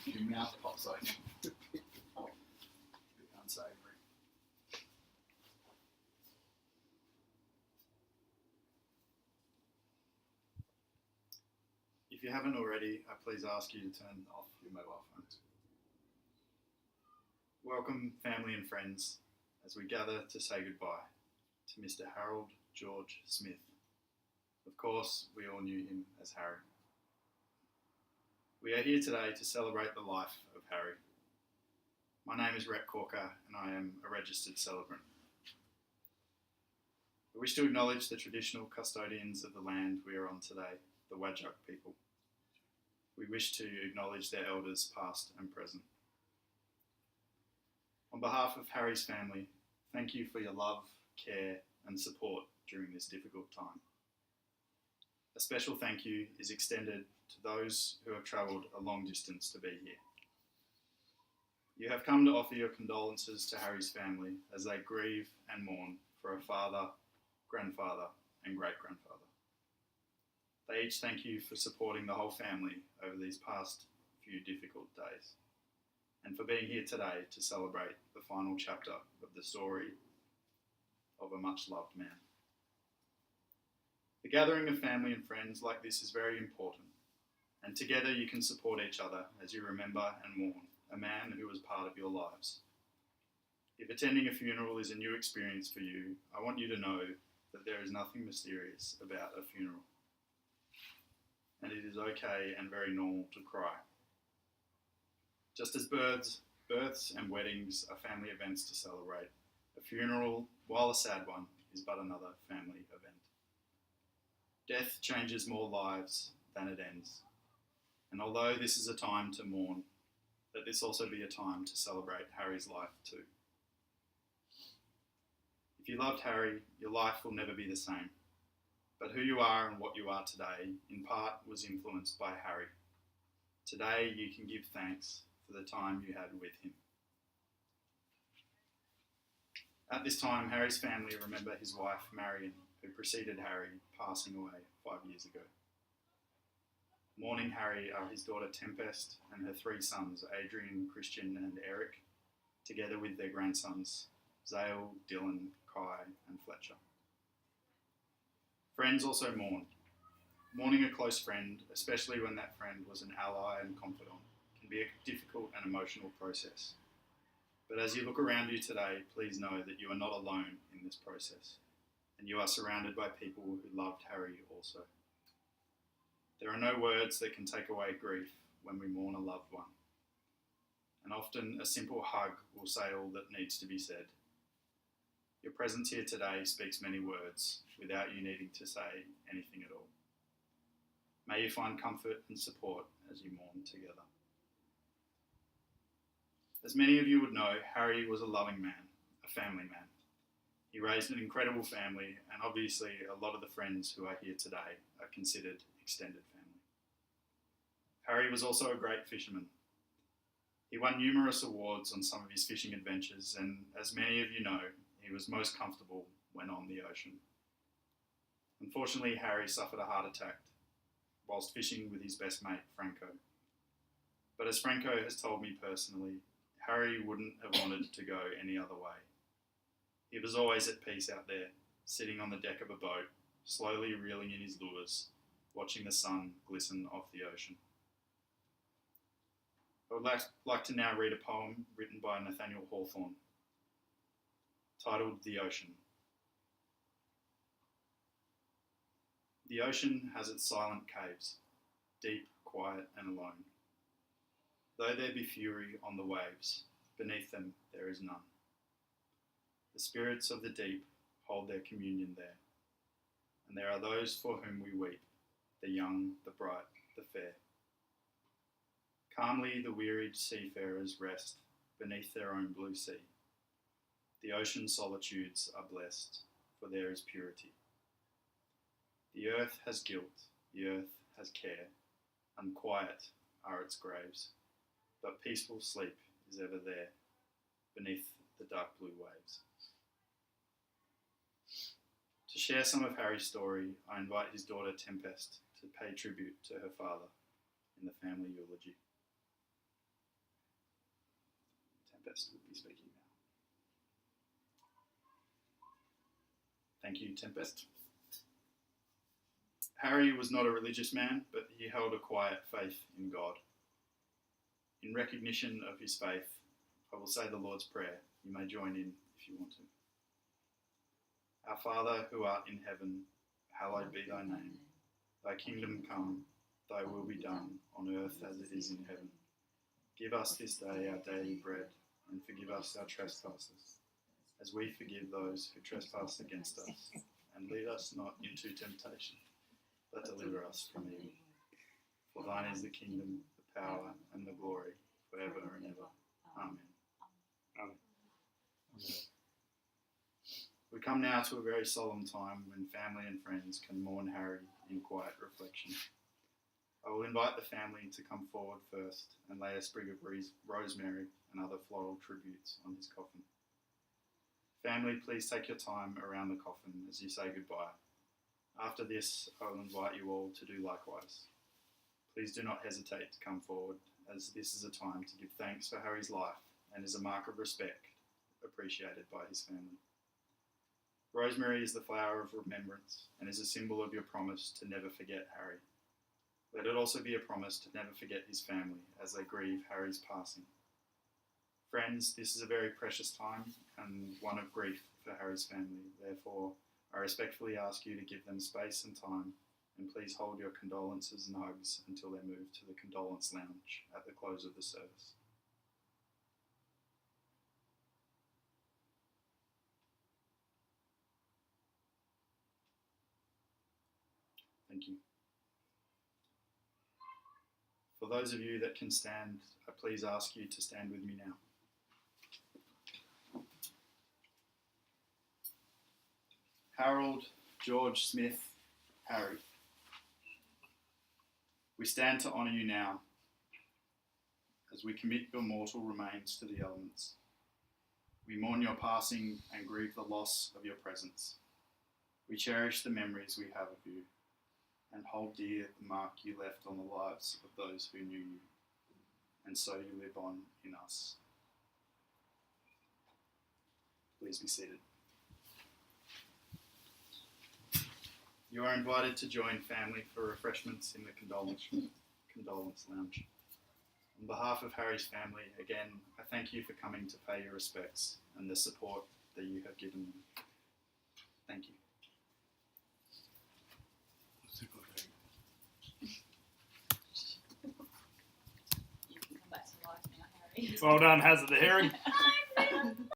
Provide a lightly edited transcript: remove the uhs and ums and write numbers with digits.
Your mouth pops open. A bit unsavoury. If you haven't already, I please ask you to turn off your mobile phones. Welcome, family and friends, as we gather to say goodbye to Mr. Harold George Smith. Of course, we all knew him as Harry. We are here today to celebrate the life of Harry. My name is Rhett Corker and I am a registered celebrant. I wish to acknowledge the traditional custodians of the land we are on today, the Whadjuk people. We wish to acknowledge their elders past and present. On behalf of Harry's family, thank you for your love, care and support during this difficult time. A special thank you is extended to those who have travelled a long distance to be here. You have come to offer your condolences to Harry's family as they grieve and mourn for a father, grandfather and great-grandfather. They each thank you for supporting the whole family over these past few difficult days and for being here today to celebrate the final chapter of the story of a much-loved man. The gathering of family and friends like this is very important, and together you can support each other as you remember and mourn a man who was part of your lives. If attending a funeral is a new experience for you, I want you to know that there is nothing mysterious about a funeral, and it is okay and very normal to cry. Just as births and weddings are family events to celebrate, a funeral, while a sad one, is but another family event. Death changes more lives than it ends. And although this is a time to mourn, let this also be a time to celebrate Harry's life too. If you loved Harry, your life will never be the same. But who you are and what you are today, in part, was influenced by Harry. Today you can give thanks for the time you had with him. At this time, Harry's family remember his wife, Marion, who preceded Harry, passing away 5 years ago. Mourning Harry are his daughter Tempest and her 3 sons, Adrian, Christian and Eric, together with their grandsons, Zale, Dylan, Kai and Fletcher. Friends also mourn. Mourning a close friend, especially when that friend was an ally and confidant, can be a difficult and emotional process. But as you look around you today, please know that you are not alone in this process, and you are surrounded by people who loved Harry also. There are no words that can take away grief when we mourn a loved one, and often a simple hug will say all that needs to be said. Your presence here today speaks many words without you needing to say anything at all. May you find comfort and support as you mourn together. As many of you would know, Harry was a loving man, a family man. He raised an incredible family, and obviously a lot of the friends who are here today are considered extended family. Harry was also a great fisherman. He won numerous awards on some of his fishing adventures, and as many of you know, he was most comfortable when on the ocean. Unfortunately, Harry suffered a heart attack whilst fishing with his best mate, Franco. But as Franco has told me personally, Harry wouldn't have wanted to go any other way. He was always at peace out there, sitting on the deck of a boat, slowly reeling in his lures, watching the sun glisten off the ocean. I would like to now read a poem written by Nathaniel Hawthorne, titled The Ocean. The ocean has its silent caves, deep, quiet and alone. Though there be fury on the waves, beneath them there is none. The spirits of the deep hold their communion there, and there are those for whom we weep, the young, the bright, the fair. Calmly the wearied seafarers rest beneath their own blue sea. The ocean solitudes are blessed, for there is purity. The earth has guilt, the earth has care, unquiet are its graves, but peaceful sleep is ever there, beneath the dark blue waves. To share some of Harry's story, I invite his daughter Tempest to pay tribute to her father in the family eulogy. Tempest will be speaking now. Thank you, Tempest. Harry was not a religious man, but he held a quiet faith in God. In recognition of his faith, I will say the Lord's Prayer. You may join in if you want to. Our Father, who art in heaven, hallowed be thy name. Thy kingdom come, thy will be done, on earth as it is in heaven. Give us this day our daily bread, and forgive us our trespasses, as we forgive those who trespass against us. And lead us not into temptation, but deliver us from evil. For thine is the kingdom, the power, and the glory, forever and ever. Amen. Amen. We come now to a very solemn time when family and friends can mourn Harry in quiet reflection. I will invite the family to come forward first and lay a sprig of rosemary and other floral tributes on his coffin. Family, please take your time around the coffin as you say goodbye. After this, I will invite you all to do likewise. Please do not hesitate to come forward, as this is a time to give thanks for Harry's life and is a mark of respect appreciated by his family. Rosemary is the flower of remembrance and is a symbol of your promise to never forget Harry. Let it also be a promise to never forget his family as they grieve Harry's passing. Friends, this is a very precious time and one of grief for Harry's family. Therefore, I respectfully ask you to give them space and time, and please hold your condolences and hugs until they move to the condolence lounge at the close of the service. Thank you. For those of you that can stand, I please ask you to stand with me now. Harold George Smith, Harry. We stand to honour you now as we commit your mortal remains to the elements. We mourn your passing and grieve the loss of your presence. We cherish the memories we have of you and hold dear the mark you left on the lives of those who knew you, and so you live on in us. Please be seated. You are invited to join family for refreshments in the condolence lounge. On behalf of Harry's family, again, I thank you for coming to pay your respects and the support that you have given them. Thank you. You can come back to life now, Harry. Well done, Hazard the Herring.